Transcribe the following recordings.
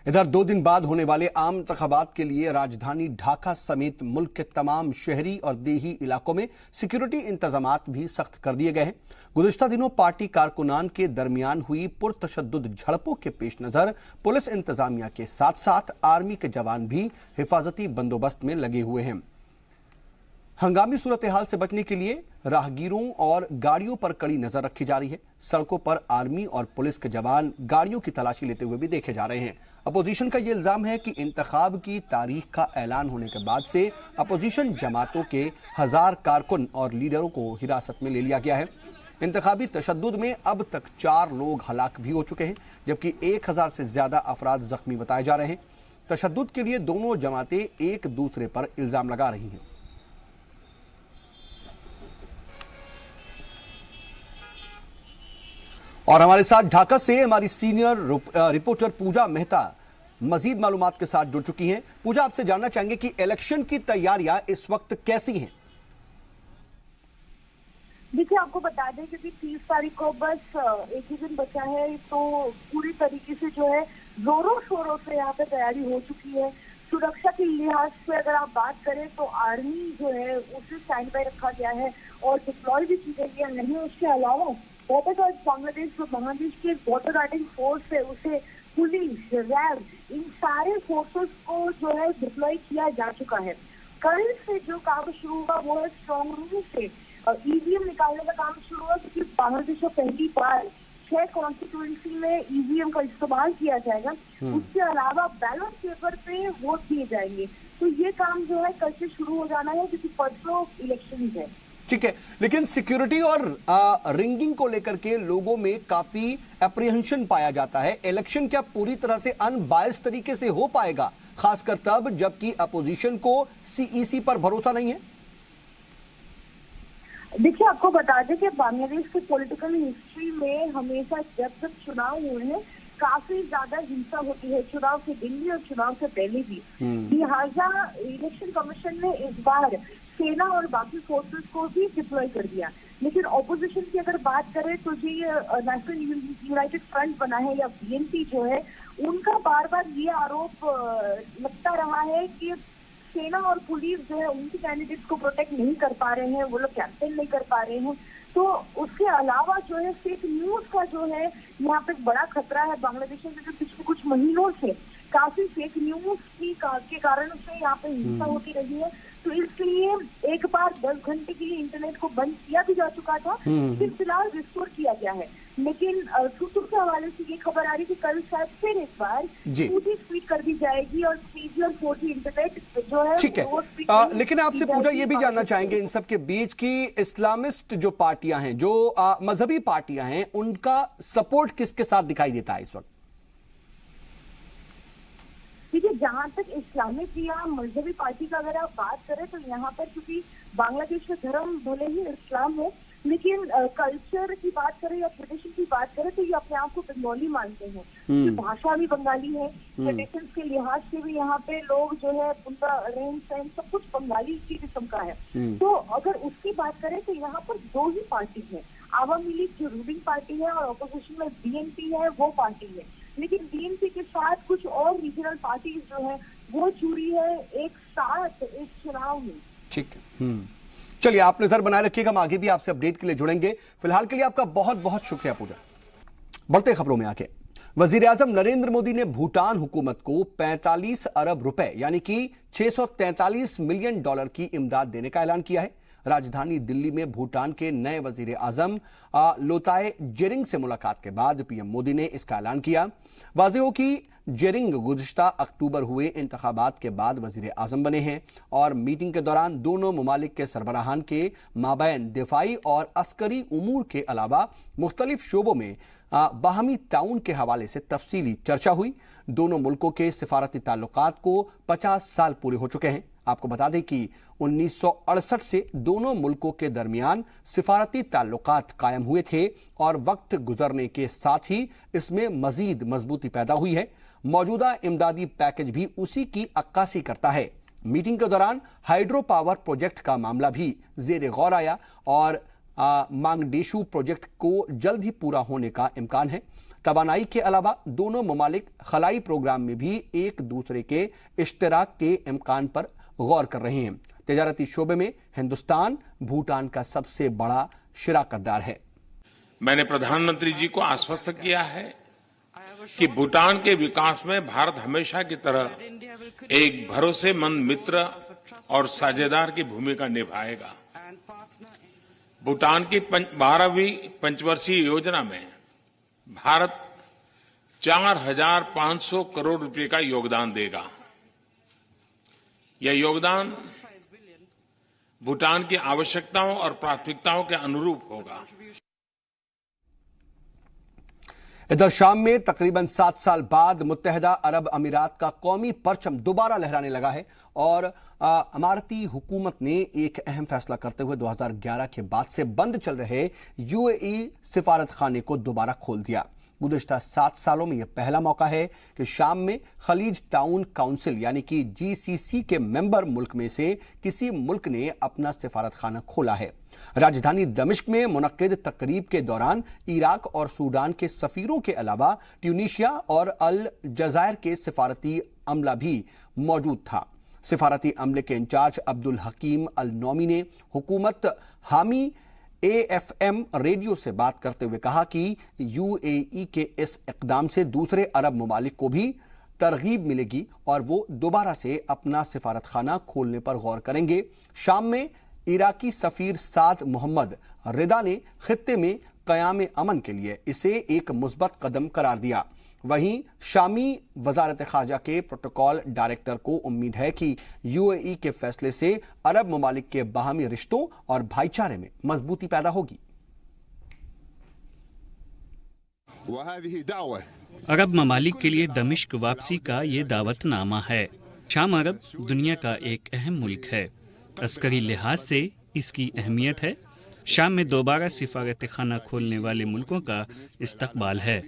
इधर 2 दिन बाद होने वाले आम इंतखाबात के लिए राजधानी ढाका समेत मुल्क के तमाम शहरी और देही इलाकों में सिक्योरिटी इंतजामात भी सख्त कर दिए गए हैं। गुज़िश्ता दिनों पार्टी कारकुनान के दरमियान हुई पुरतशद्दुद झड़पों के पेश नजर पुलिस इंतजामिया के साथ साथ आर्मी के जवान भी हिफाजती बंदोबस्त में लगे हुए हैं। हंगामी सूरत हाल से बचने के लिए राहगीरों और गाड़ियों पर कड़ी नजर रखी जा रही है। सड़कों पर आर्मी और पुलिस के जवान गाड़ियों की तलाशी लेते हुए भी देखे जा रहे हैं। अपोजिशन का यह इल्जाम है कि इंतखाब की तारीख का ऐलान होने के बाद से अपोजिशन जमातों के 1000 कारकुन और लीडरों को हिरासत में ले लिया गया है। इंतखाबी तशद्दुद में अब तक 4 लोग हलाक भी हो चुके हैं, जबकि 1000 से ज्यादा अफराद जख्मी बताए जा रहे हैं। तशद्दुद के लिए दोनों जमातें एक दूसरे पर इल्जाम लगा रही हैं। और हमारे साथ ढाका से हमारी सीनियर रिपोर्टर पूजा मेहता मजीद मालूमात के साथ जुड़ चुकी हैं। पूजा, आपसे जानना चाहेंगे कि इलेक्शन की तैयारियां इस वक्त कैसी हैं? देखिए, आपको बता दें कि 30 तारीख को बस एक ही दिन बचा है, तो पूरी तरीके से जो है जोरों शोरों से यहाँ पे तैयारी हो चुकी है। सुरक्षा के लिहाज से अगर आप बात करें तो आर्मी जो है उसे स्टैंड बाय रखा गया है और डिप्लॉय भी की गई है। नहीं, उसके अलावा बॉर्डर गार्ड बांग्लादेश जो बांग्लादेश के बॉर्डर गार्डिंग फोर्स है उसे पुलिस, रैब, इन सारे फोर्सेस को जो है डिप्लॉय किया जा चुका है। कल से जो काम शुरू हुआ वो है स्ट्रॉन्ग रूम से ईवीएम निकालने का काम शुरू हुआ, क्योंकि बांग्लादेश में पहली बार 6 कॉन्स्टिट्यूएंसी में ईवीएम का इस्तेमाल किया जाएगा। उसके अलावा बैलेट पेपर पे वोट दिए जाएंगे। तो ये काम जो है कल से शुरू हो जाना है, क्योंकि परसों इलेक्शन है। ठीक है, लेकिन सिक्योरिटी और रिंगिंग को लेकर के लोगों में काफी अप्रीहेंशन पाया जाता है। इलेक्शन क्या पूरी तरह से अनबायस तरीके से हो पाएगा, खासकर तब जबकि अपोजिशन को सीईसी पर भरोसा नहीं है? देखिए, आपको बता दें कि बांग्लादेश के पॉलिटिकल हिस्ट्री में हमेशा जब जब चुनाव हुए हैं काफी ज्यादा हिंसा होती है, चुनाव के दिन भी और चुनाव से पहले भी। लिहाजा इलेक्शन कमीशन ने इस बार सेना और बाकी फोर्सेस को भी डिप्लॉय कर दिया। लेकिन ऑपोजिशन की अगर बात करें तो जो ये नेशनल यूनाइटेड फ्रंट बना है या बीएनपी जो है, उनका बार बार ये आरोप लगता रहा है कि सेना और पुलिस जो है उनके कैंडिडेट्स को प्रोटेक्ट नहीं कर पा रहे हैं, वो लोग कैंपेन नहीं कर पा रहे हैं। तो उसके अलावा जो है फेक न्यूज का जो है यहाँ पे बड़ा खतरा है। बांग्लादेश में जो पिछले कुछ महीनों से काफी फेक न्यूज के कारण से यहाँ पे हिंसा होती रही है। तो इसलिए एक बार 10 घंटे के लिए इंटरनेट को बंद किया भी जा चुका था, फिर फिलहाल रिस्टोर किया गया है। लेकिन सूत्रों के हवाले से ये खबर आ रही कि कल शायद फिर एक बार 2G स्पीड कर दी जाएगी और 3G और 4G इंटरनेट जो है। ठीक है, लेकिन आपसे पूजा ये भी जानना चाहेंगे इन सब के बीच की इस्लामिस्ट जो पार्टियां हैं, जो मजहबी पार्टियां हैं, उनका सपोर्ट किसके साथ दिखाई देता है इस वक्त? देखिए, जहाँ तक इस्लामिक या मजहबी पार्टी का अगर आप बात करें तो यहाँ पर क्योंकि बांग्लादेश का धर्म भले ही इस्लाम है, लेकिन कल्चर की बात करें या ट्रेडिशन की बात करें तो ये अपने आप को बंगाली मानते हैं। तो भाषा भी बंगाली है, ट्रेडिशन के लिहाज से भी यहाँ पे लोग जो है उनका रहन सहन सब कुछ बंगाली की किस्म का है। तो अगर उसकी बात करें तो यहाँ पर 2 ही पार्टी है, आवामी लीग जो रूलिंग पार्टी है और अपोजिशन में बीएनपी है वो पार्टी है। लेकिन बीएनपी के साथ कुछ और रीजनल पार्टीज जो है वो जुड़ी है एक साथ इस चुनाव में। ठीक है, चलिए आप नजर बनाए रखिएगा, हम आगे भी आपसे अपडेट के लिए जुड़ेंगे। फिलहाल के लिए आपका बहुत बहुत शुक्रिया पूजा। बढ़ते खबरों में आके वजीर आजम नरेंद्र मोदी ने भूटान हुकूमत को 45 अरब रुपए यानी कि 643 मिलियन डॉलर की इमदाद देने का ऐलान किया है। राजधानी दिल्ली में भूटान के नए वजीर आजम लोताय जेरिंग से मुलाकात के बाद पीएम मोदी ने इसका ऐलान किया। वाज़ेह हो कि जेरिंग गुज़िश्ता अक्टूबर हुए इंतखाबात के बाद वजीर आजम बने हैं और मीटिंग के दौरान दोनों ममालिक के सरबराहान के माबैन दिफाई और अस्करी उमूर के अलावा मुख्तलिफ शोबों में बाहमी ताउन के हवाले से तफसीली चर्चा हुई। दोनों मुल्कों के सिफारती ताल्लुकात को 50 साल पूरे हो चुके हैं। आपको बता दें कि 1968 से दोनों मुल्कों के दरमियान सिफारती ताल्लुकात कायम हुए थे और वक्त गुजरने के साथ ही इसमें मजीद मजबूती पैदा हुई है। मौजूदा इमदादी पैकेज भी उसी की अक्कासी करता है। मीटिंग के दौरान हाइड्रो पावर प्रोजेक्ट का मामला भी जेर गौर आया और मांगडेशु प्रोजेक्ट को जल्द ही पूरा होने का इम्कान है। तवानाई के अलावा दोनों ममालिक खलाई प्रोग्राम में भी एक दूसरे के इश्तराक के इम्कान पर गौर कर रहे हैं। तिजारती शोबे में हिंदुस्तान भूटान का सबसे बड़ा शिराकतदार है। मैंने प्रधानमंत्री जी को आश्वस्त किया है कि भूटान के विकास में भारत हमेशा की तरह एक भरोसेमंद मित्र और साझेदार की भूमिका निभाएगा। भूटान की 12वीं पंचवर्षीय योजना में भारत 4,500 करोड़ रुपए का योगदान देगा। यह योगदान भूटान की आवश्यकताओं और प्राथमिकताओं के अनुरूप होगा। इधर शाम में तकरीबन 7 साल बाद मुत्तहिदा अरब अमीरात का कौमी परचम दोबारा लहराने लगा है और अमारती हुकूमत ने एक अहम फैसला करते हुए 2011 के बाद से बंद चल रहे यूएई सिफारत खाने को दोबारा खोल दिया। गुज़िश्ता 7 सालों में यह पहला मौका है कि शाम में खलीज ताउन काउंसिल यानी कि जीसीसी के मेंबर मुल्क में से किसी मुल्क ने अपना सिफारत खाना खोला है। राजधानी दमिश्क में मुनक्किद तकरीब के दौरान इराक और सूडान के सफीरों के अलावा ट्यूनीशिया और अल जज़ायर के सिफारती अमला भी मौजूद था। सिफारती अमले के इंचार्ज अब्दुल हकीम अल नौमी ने हुकूमत हामी AFM रेडियो से बात करते हुए कहा कि यूएई के इस इक़दाम से दूसरे अरब ममालिक को भी तरगीब मिलेगी और वो दोबारा से अपना सिफारत खाना खोलने पर गौर करेंगे। शाम में इराकी सफीर साद मोहम्मद रिदा ने खित्ते में क़याम अमन के लिए इसे एक मुस्बत कदम करार दिया। वहीं शामी वजारत ख़ारजा के प्रोटोकॉल डायरेक्टर को उम्मीद है कि यूएई के फैसले से अरब ममालिक के बाहमी रिश्तों और भाईचारे में मजबूती पैदा होगी। अरब ममालिक के लिए दमिश्क वापसी का ये दावतनामा है। शाम अरब दुनिया का एक अहम मुल्क है। अस्करी लिहाज से इसकी अहमियत है। शाम में दोबारा सिफारत खाना खोलने वाले मुल्कों का इस्तकबाल है।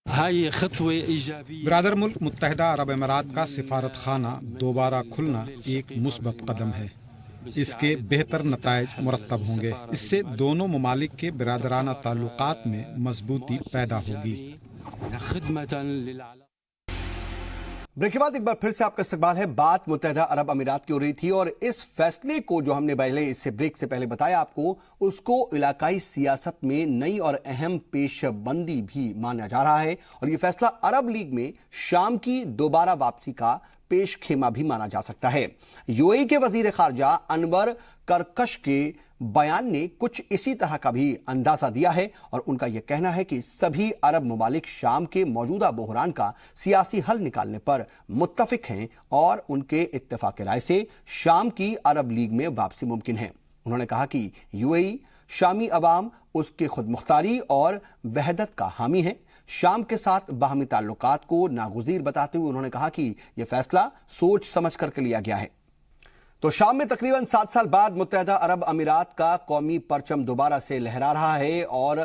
बिरादर मुल्क मुत्तहिदा अरब अमीरात का सिफारत खाना दोबारा खुलना एक मुस्बत कदम है। इसके बेहतर नताइज मुरत्तब होंगे। इससे दोनों ममालिक के बिरादराना ताल्लुकात में मजबूती पैदा होगी। ब्रेक के बाद एक बार फिर से आपका इस्तकबाल है। बात मुत्तहिदा अरब अमीरात की हो रही थी और इस फैसले को जो हमने पहले इससे ब्रेक से पहले बताया आपको, उसको इलाकाई सियासत में नई और अहम पेशबंदी भी माना जा रहा है और ये फैसला अरब लीग में शाम की दोबारा वापसी का पेश खेमा भी माना जा सकता है। यूएई के वजीर खारजा अनवर करकश के बयान ने कुछ इसी तरह का भी अंदाजा दिया है और उनका यह कहना है कि सभी अरब ममालिक शाम के मौजूदा बहरान का सियासी हल निकालने पर मुत्तफिक हैं और उनके इत्तेफाक राय से शाम की अरब लीग में वापसी मुमकिन है। उन्होंने कहा कि यूएई शामी अवाम उसके खुद मुख्तारी और वहदत का हामी है। शाम के साथ बाहमी ताल्लुकात को नागुज़ीर बताते हुए उन्होंने कहा कि यह फैसला सोच समझ कर लिया गया है। तो शाम में तकरीबन 7 साल बाद मुत्तहिदा अरब अमीरात का कौमी परचम दोबारा से लहरा रहा है और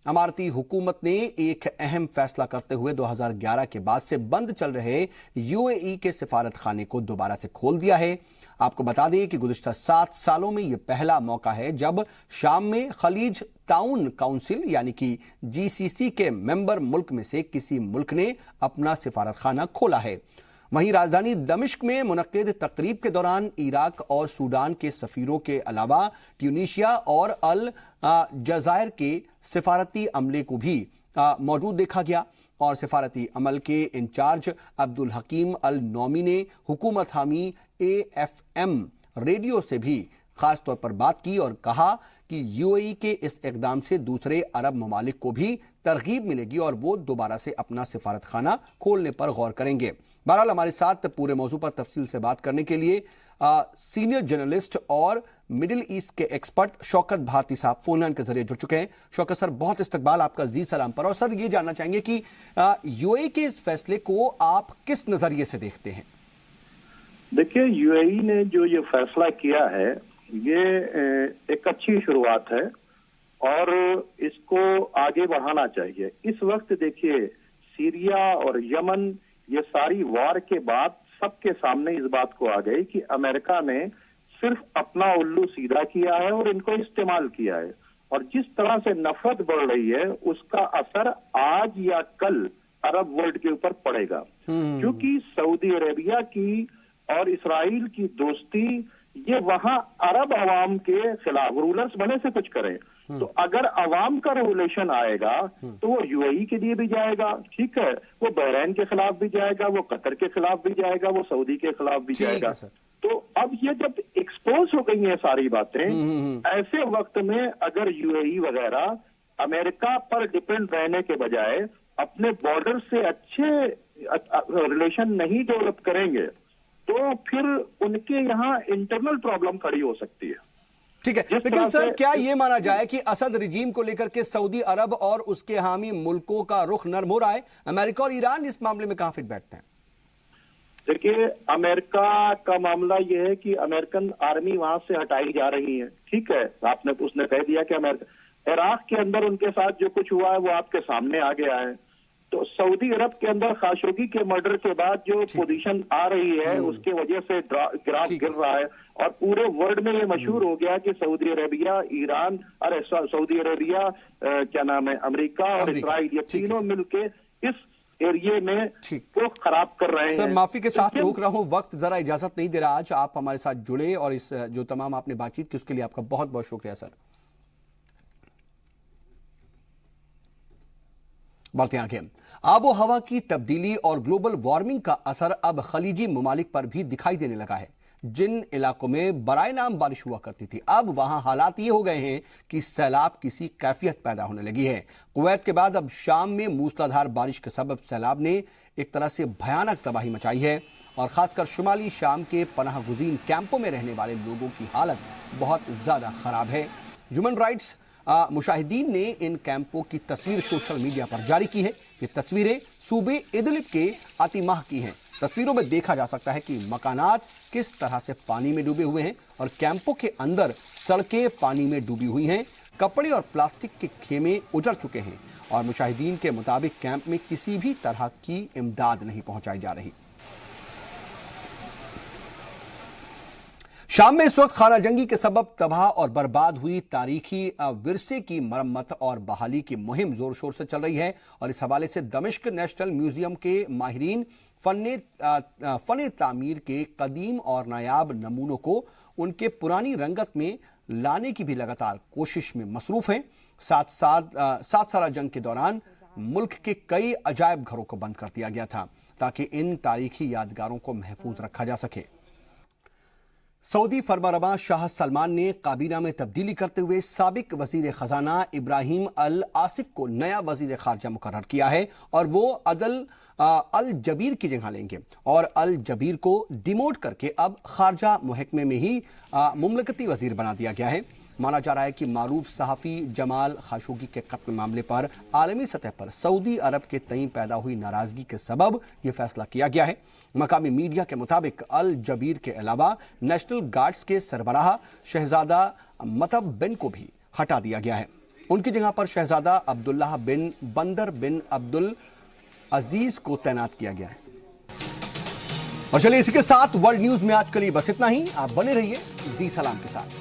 अमारती हुकूमत ने एक अहम फैसला करते हुए 2011 के बाद से बंद चल रहे यूएई के सिफारत खाने को दोबारा से खोल दिया है। आपको बता दें कि गुज़िश्ता 7 सालों में यह पहला मौका है जब शाम में खलीज ताउन काउंसिल यानी कि जीसीसी के मेंबर मुल्क में से किसी मुल्क ने अपना सिफारत खाना खोला है। वहीं राजधानी दमिश्क में मुनक्किद तकरीब के दौरान इराक और सूडान के सफीरों के अलावा ट्यूनीशिया और अल जज़ायर के सिफारती अमले को भी मौजूद देखा गया और सिफारती अमल के इंचार्ज अब्दुल हकीम अल नौमी ने हुकूमत हामी AFM रेडियो से भी खास तौर पर बात की और कहा कि यूएई के इस इक़दाम से दूसरे अरब ममालिक को भी तरगीब मिलेगी और वो दोबारा से अपना सिफारत खाना खोलने पर गौर करेंगे। बहरहाल हमारे साथ पूरे मौजू पर तफसील से बात करने के लिए सीनियर जर्नलिस्ट और मिडिल ईस्ट के एक्सपर्ट शौकत भारती साहब फोन लाइन के जरिए जुड़ चुके हैं। शौकत सर, बहुत इस्तकबाल आपका जी सलाम पर। और सर, ये जानना चाहेंगे कि यूएई के इस फैसले को आप किस नजरिए से देखते हैं? देखिए, यूएई ने जो ये फैसला किया है ये एक अच्छी शुरुआत है और इसको आगे बढ़ाना चाहिए। इस वक्त देखिए, सीरिया और यमन ये सारी वार के बाद सबके सामने इस बात को आ गई कि अमेरिका ने सिर्फ अपना उल्लू सीधा किया है और इनको इस्तेमाल किया है और जिस तरह से नफरत बढ़ रही है उसका असर आज या कल अरब वर्ल्ड के ऊपर पड़ेगा। क्योंकि सऊदी अरेबिया की और इसराइल की दोस्ती ये वहां अरब अवाम के खिलाफ, रूलर्स बने से कुछ करें तो अगर अवाम का रेगुलेशन आएगा तो वो यूएई के लिए भी जाएगा, ठीक है, वो बहरीन के खिलाफ भी जाएगा, वो कतर के खिलाफ भी जाएगा, वो सऊदी के खिलाफ भी जाएगा। तो अब ये जब एक्सपोज हो गई हैं सारी बातें, ऐसे वक्त में अगर यूएई वगैरह अमेरिका पर डिपेंड रहने के बजाय अपने बॉर्डर से अच्छे रिलेशन नहीं डेवलप करेंगे तो फिर उनके यहाँ इंटरनल प्रॉब्लम खड़ी हो सकती है। ठीक है, लेकिन सर क्या ये माना जाए कि असद रिजीम को लेकर के सऊदी अरब और उसके हामी मुल्कों का रुख नर्म हो रहा है? अमेरिका और ईरान इस मामले में कहां फिट बैठते हैं? देखिए, अमेरिका का मामला यह है कि अमेरिकन आर्मी वहां से हटाई जा रही है, ठीक है, उसने कह दिया कि अमेरिका, इराक के अंदर उनके साथ जो कुछ हुआ है वो आपके सामने आ गया है। तो सऊदी अरब के अंदर खाशोगी के मर्डर के बाद जो पोजीशन आ रही है उसके वजह से ग्राफ गिर रहा है और पूरे वर्ल्ड में ये मशहूर हो गया कि सऊदी अरेबिया, ईरान, अरे सऊदी अरेबिया, क्या नाम है, अमेरिका और इसराइल, ये तीनों मिलके इस एरिया में को खराब कर रहे हैं। सर माफी के साथ रोक रहा हूं, वक्त जरा इजाजत नहीं दे रहा। आज आप हमारे साथ जुड़े और इस जो तमाम आपने बातचीत की उसके लिए आपका बहुत बहुत शुक्रिया सर। बढ़ते आगे, आबो हवा की तब्दीली और ग्लोबल वार्मिंग का असर अब खलीजी ममालिक पर भी दिखाई देने लगा है। जिन इलाकों में बराए नाम बारिश हुआ करती थी अब वहां हालात ये हो गए हैं कि सैलाब किसी कैफियत पैदा होने लगी है। कुवैत के बाद अब शाम में मूसलाधार बारिश के सबब सैलाब ने एक तरह से भयानक तबाही मचाई है और खासकर शुमाली शाम के पनाह गुज़ीन कैंपों में रहने वाले लोगों की हालत बहुत ज्यादा खराब है। ह्यूमन राइट्स मुशाहिदीन ने इन कैंपों की तस्वीर सोशल मीडिया पर जारी की है। ये तस्वीरें सूबे इदलिब के अतिमाह की हैं। तस्वीरों में देखा जा सकता है कि मकानात किस तरह से पानी में डूबे हुए हैं और कैंपों के अंदर सड़कें पानी में डूबी हुई हैं। कपड़े और प्लास्टिक के खेमे उजड़ चुके हैं और मुशाहिदीन के मुताबिक कैंप में किसी भी तरह की इमदाद नहीं पहुंचाई जा रही। शाम में इस वक्त खाना जंगी के सबब तबाह और बर्बाद हुई तारीखी विरसे की मरम्मत और बहाली की मुहिम जोर शोर से चल रही है और इस हवाले से दमिश्क नेशनल म्यूजियम के माहिरीन फन तामीर के कदीम और नायाब नमूनों को उनके पुरानी रंगत में लाने की भी लगातार कोशिश में मसरूफ हैं। सात साल जंग के दौरान मुल्क के कई अजायब घरों को बंद कर दिया गया था ताकि इन तारीखी यादगारों को महफूज रखा जा सके। सऊदी फरमारवा शाह सलमान ने काबीना में तब्दीली करते हुए साबिक वजीर खजाना इब्राहिम अल आसिफ को नया वजीर खारजा मुकर्रर किया है और वो अल जबीर की जगह लेंगे और अल जबीर को डिमोट करके अब खारजा महकमे में ही मुमलकती वजीर बना दिया गया है। माना जा रहा है कि मारूफ सहाफ़ी जमाल खाशोगी के कत्ल मामले पर आलमी सतह पर सऊदी अरब के तईं पैदा हुई नाराजगी के सबब यह फैसला किया गया है। मकामी मीडिया के मुताबिक अल जबीर के अलावा नेशनल गार्ड्स के सरबराह शहजादा मतब बिन को भी हटा दिया गया है। उनकी जगह पर शहजादा अब्दुल्लाह बिन बंदर बिन अब्दुल अजीज को तैनात किया गया है। और चलिए इसी के साथ वर्ल्ड न्यूज में आज के लिए बस इतना ही। आप बने रहिए जी सलाम के साथ।